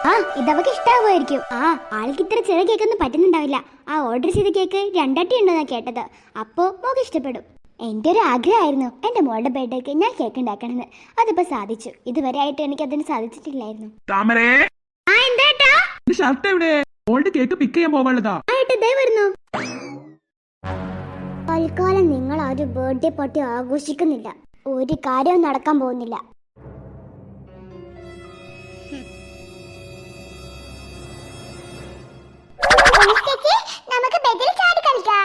ആ ഇതവക്ക് ഇഷ്ടാവുമായിരിക്കും. ആൾക്ക് ഇത്ര ചെറിയ കേക്കൊന്നും പറ്റുന്നുണ്ടാവില്ല. ആ ഓർഡർ ചെയ്ത കേക്ക് 2 അട്ടി ഉണ്ടെന്നാ കേട്ടത്. അപ്പോ മോക്ക് ഇഷ്ടപ്പെടും. എന്റെ ഒരു ആഗ്രഹമായിരുന്നു എന്റെ മോളുടെ ബർത്ത്ഡേക്ക് ഞാൻ കേക്ക് ഉണ്ടാക്കണമെന്ന്. അതിപ്പോ സാധിച്ചു. ഇതുവരെ ആയിട്ട് എനിക്ക് അതിന് സാധിച്ചിട്ടില്ലായിരുന്നു. തൽക്കാലം നിങ്ങൾ ആ ഒരു ബർത്ത്ഡേ പാർട്ടി ആഘോഷിക്കുന്നില്ല. ഒരു കാര്യവും നടക്കാൻ പോകുന്നില്ല. നമുക്ക് ബെഡിൽ ചാടി കളിക്കാം.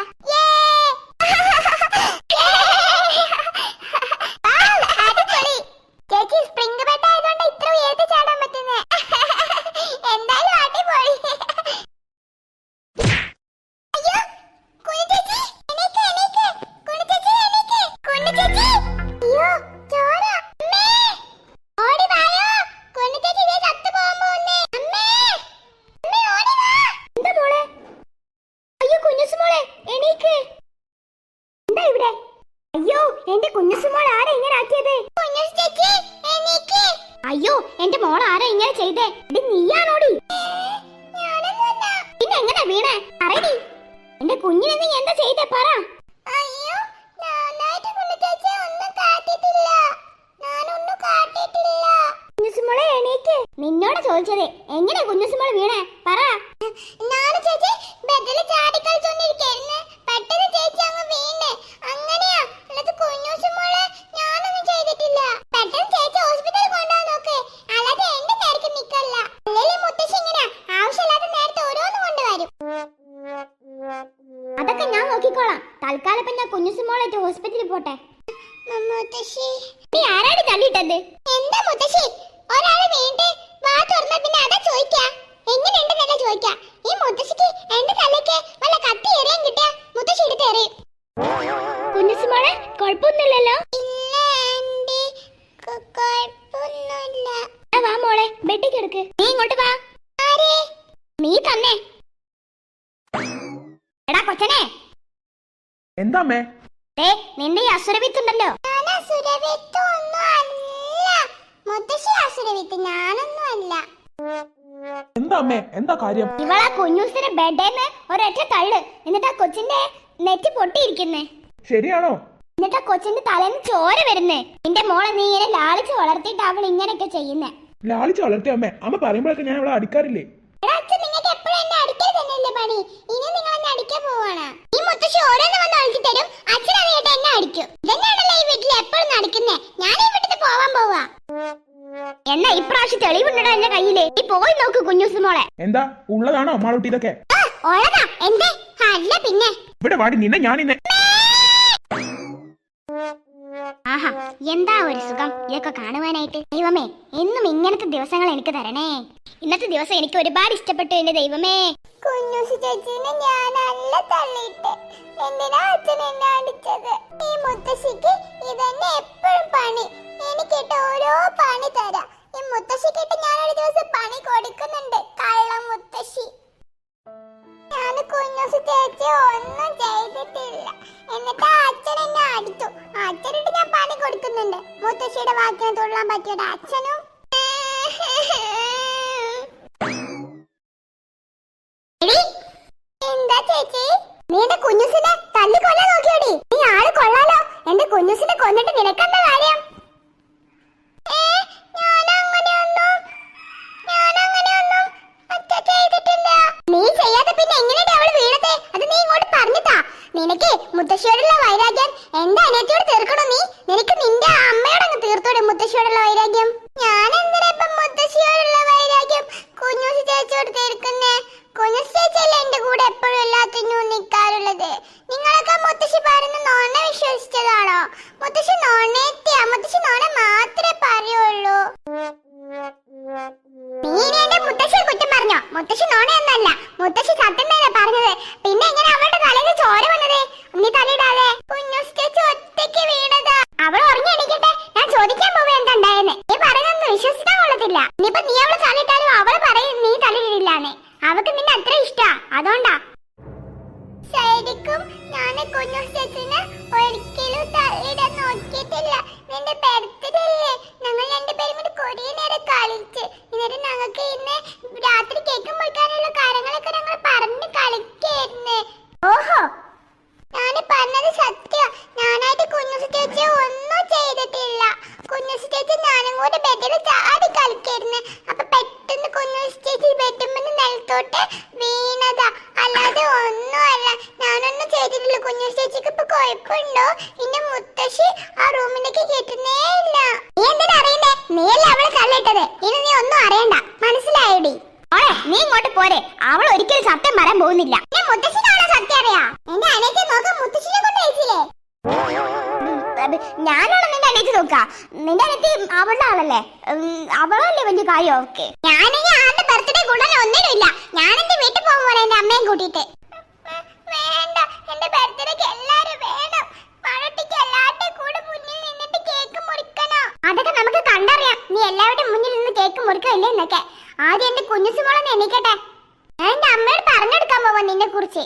അയ്യോ എന്റെ മോൾ ആരാ ഇങ്ങനെ ചെയ്തേ? നീയാണോടി? പിന്നെ എങ്ങനെ വീണേ? പറയടി. എന്റെ കുഞ്ഞിനെ നീ എന്താ ചെയ്തേ? പറ. കുഞ്ഞുസുമോളെ എണീക്ക്. നിന്നോട് ചോദിച്ചത് എങ്ങനെ കുഞ്ഞുസുമോൾ വീണേ? പറ. അതൊക്കെ ഞാൻ നോക്കിക്കോളാം. തൽക്കാലം ഞാൻ കുഞ്ഞുസുമോളായിട്ട് ഹോസ്പിറ്റലിൽ പോട്ടെ. നീ ആരാടി തള്ളിയിട്ടത്? എന്താ മുത്തശ്ശി ഒരാള് വീണ്ട് വാ തുറന്ന പിന്നെ അതാ ചോദിക്കാ. എങ്ങനെയുണ്ടെന്നല്ല ചോദിക്കാ. ഈ മുത്തശ്ശിക്ക് എന്റെ തലയ്ക്ക് വല്ല കത്തി എറിയാൻ കിട്ടിയ മുത്തശ്ശി എടുത്ത് എറിയും. കുഞ്ഞുസുമോളെ കുഴപ്പമൊന്നുമില്ലല്ലോ? വാ മോളെ ബെഡിൽ കിടക്ക്. നീ ഇങ്ങോട്ട് വാ. നീ തന്നെ. എടാ കൊച്ചനെ. എന്താമ്മേ? നിന്റെ ഈ അസുരവിത്തുണ്ടല്ലോ. എന്താമ്മേ എന്താ കാര്യം? ഇവളാ കുഞ്ഞൂസിന്റെ ബെഡേന്ന് ഒരൊറ്റ തള്ളു. എന്നിട്ട് ആ കൊച്ചിന്റെ നെറ്റി പൊട്ടിയിരിക്കുന്നേ. ശരിയാണോ? എന്നിട്ട് ആ കൊച്ചിന്റെ തലേന്ന് ചോര വരുന്നേ. നിന്റെ മോളെ നീ ഇങ്ങനെ ലാളിച്ച് വളർത്തിയിട്ട് അവൾ ഇങ്ങനെയൊക്കെ ചെയ്യുന്നേ. ലാളിച്ച് വളർത്തിയ അമ്മേ? അമ്മ പറയുമ്പോഴൊക്കെ ഞാൻ അവളെ അടിക്കാറില്ലേ? എന്നാ ഇപ്രാവശ്യം തെളിവുണ്ടോ എന്റെ കയ്യില്? നീ പോയി നോക്ക് കുഞ്ഞൂസുമോളെ. എന്താ ഉള്ളതാണോ മാളൂട്ടി ഇതൊക്കെ? പിന്നെ ഇവിടെ വാടി നിന്നെ ഞാനിന്നെ. ആഹാ എന്താ ഒരു സുഖം ഇതൊക്കെ കാണുവാനായിട്ട്. ദൈവമേ എന്നും ഇങ്ങനത്തെ ദിവസങ്ങൾ എനിക്ക് തരണേ. ഇന്നത്തെ ദിവസം എനിക്ക് ഒരുപാട് ഇഷ്ടപ്പെട്ടു എന്റെ ദൈവമേ. കുഞ്ഞൂസി ചേച്ചിനെ ഞാനല്ല തള്ളിയിട്ട്. എന്തിനാ അച്ഛൻ എന്നെ അടിച്ചത്? ഈ മുത്തശ്ശിക്ക് ഇതന്നെ എപ്പോഴും പണി. എനിക്കിട്ട് ഓരോ പണി തരാം. ഈ മുത്തശ്ശിക്കിട്ട് ഞാനൊരു ദിവസം പണി കൊടുക്കുന്നുണ്ട്. കള്ള മുത്തശ്ശി. ഞാൻ കുഞ്ഞൂസി ചേച്ചി ഒന്നും ചെയ്തിട്ടില്ല. എന്നിട്ട് അച്ഛൻ എന്നെ അടിച്ചു. അച്ഛനിട്ട് ഞാൻ പണി കൊടുക്കുന്നുണ്ട്. മുത്തശ്ശിയുടെ വാക്കിനെ തുള്ളാൻ പറ്റിയത് അച്ഛനും. എന്താ ചേച്ചി നീ എന്റെ കുഞ്ഞുസിനെ തല്ലി കൊല്ലാൻ നോക്കിയോടി? നീ ആള് കൊള്ളാലോ. എന്റെ കുഞ്ഞുസിനെ കൊന്നിട്ട് നിനക്കെന്താ കാര്യം? നീ ചെയ്യാതെ പിന്നെ എങ്ങനെയാ അവള് വീണത്? അത് നീ ഇങ്ങോട്ട് പറഞ്ഞിട്ടാ. നിനക്ക് മുത്തശ്ശിയോടുള്ള വൈരാഗ്യം എന്റെ അനിയത്തിയോട് തീർക്കണോ? നിനക്ക് നിന്റെ അമ്മയോടങ്ങ് തീർത്തോടെ മുത്തശ്ശിയോടുള്ള വൈരാഗ്യം. ഞാൻ എന്തിനാ ഇപ്പം മുത്തശ്ശിയോടുള്ള വൈരാഗ്യം കുഞ്ഞൂസി ചേച്ചിയോട് തീർക്കുന്നേ? കുഞ്ഞൂസി ചേച്ചിയല്ലേ എന്റെ കൂടെ എപ്പോഴും എല്ലാത്തിനും നിൽക്കാറുള്ളത്. നിങ്ങളൊക്കെ മുത്തശ്ശി പറയുന്ന നോണ വിശ്വസിച്ചതാണോ? മുത്തശ്ശി നോണേത്തിയാ. മുത്തശ്ശി നോണ മാത്രമേ പറയുള്ളൂ. നീ എന്റെ മുത്തശ്ശിയെ കുറ്റം പറഞ്ഞോ? മുത്തശ്ശി നോണയൊന്നല്ല, മുത്തശ്ശി സത്യം തന്നെ പറഞ്ഞത്. പിന്നെ എങ്ങനെ അവളുടെ തലയിൽ ചോര വന്നത്? നീ തലയിടാതെ. കുഞ്ഞൂസി ചേച്ചി ഒറ്റയ്ക്ക് വീണതാ. അവൾ ഉറങ്ങി എണീക്കട്ടെ. ഞാൻ ചോദിക്കാൻ പോവേ എന്താ ഉണ്ടായെന്ന്. നീ പറയുന്നൊന്നും വിശ്വസിക്കാൻ കൊള്ളത്തില്ല. ഇനിയിപ്പോ നീ അവളെ തലയിട്ടാലും അവള് പറയും നീ തലയിടില്ലാന്ന്. അവൾക്ക് നിന്നെ അത്ര ഇഷ്ടാ, അതുകൊണ്ടാ. ശരിക്കും ഞാൻ കുഞ്ഞൂസി ചേച്ചിനെ ഒരിക്കലും തലയിടാൻ നോക്കിയിട്ടില്ല. നിന്റെ ബർത്ത്ഡേ അല്ലേ? ഞങ്ങൾ രണ്ടുപേരും കൂടി കുറേ നേരം കളിച്ച്. എന്നിട്ട് ഞങ്ങൾക്ക് ഇന്ന് മുകളിലോട്ട് വീണതാ, അല്ലാതെ ഒന്നുമല്ല. ഞാനൊന്നും ചെയ്തിട്ടില്ല. കുഞ്ഞൂസ് ചേച്ചിക്ക് ഇപ്പൊ കുഴപ്പമുണ്ടോ? എന്റെ മുത്തശ്ശി ആ റൂമിലേക്ക് കേട്ടുന്നേ ഇല്ല. നീ എന്തിനാ അറിയണ്ടേ? നീയല്ലേ അവളെ തള്ളിട്ടത്. ഇനി നീ ഒന്നും അറിയണ്ട, മനസ്സിലായടി? നീ ഇങ്ങോട്ട് പോരെ. അവൾ ഒരിക്കലും സത്യം പറയാൻ പോകുന്നില്ല. മുത്തശ്ശിനാണോ സത്യം അറിയാ? എന്റെ അനിയത്തെ നോക്കാൻ മുത്തശ്ശിനെ കൊണ്ട് അയച്ചില്ലേ? ഞാനാണോ നിന്റെ അനിയത്തി നോക്ക? നിന്റെ അനിയത്തി അവളുടെ ആളല്ലേ? അവളല്ലേ വലിയ കാര്യം. ഓക്കെ, ഞാനെങ്കിൽ ആരുടെ ബർത്ത്ഡേ കൂടാൻ ഒന്നിനുമില്ല. ഞാൻ എന്റെ വീട്ടിൽ പോകുമ്പോൾ എന്റെ അമ്മയും കൂട്ടിയിട്ട്. വേണ്ട, എന്റെ ബർത്ത്ഡേക്ക് എല്ലാരും വേണം. മഴട്ടിക്ക് എല്ലാവരുടെയും കൂടെ മുന്നിൽ നിന്നിട്ട് കേക്ക് മുറിക്കണോ? അതൊക്കെ നമുക്ക് കണ്ടറിയാം. നീ എല്ലാവരുടെയും മുന്നിൽ നിന്ന് കേക്ക് മുറിക്കില്ലേ എന്നൊക്കെ. ആദ്യം എന്റെ കുഞ്ഞുസുമോളൊന്ന് എണീക്കട്ടെ. ഞാൻ എന്റെ അമ്മയോട് പറഞ്ഞെടുക്കാൻ പോവാ നിന്നെ കുറിച്ച്.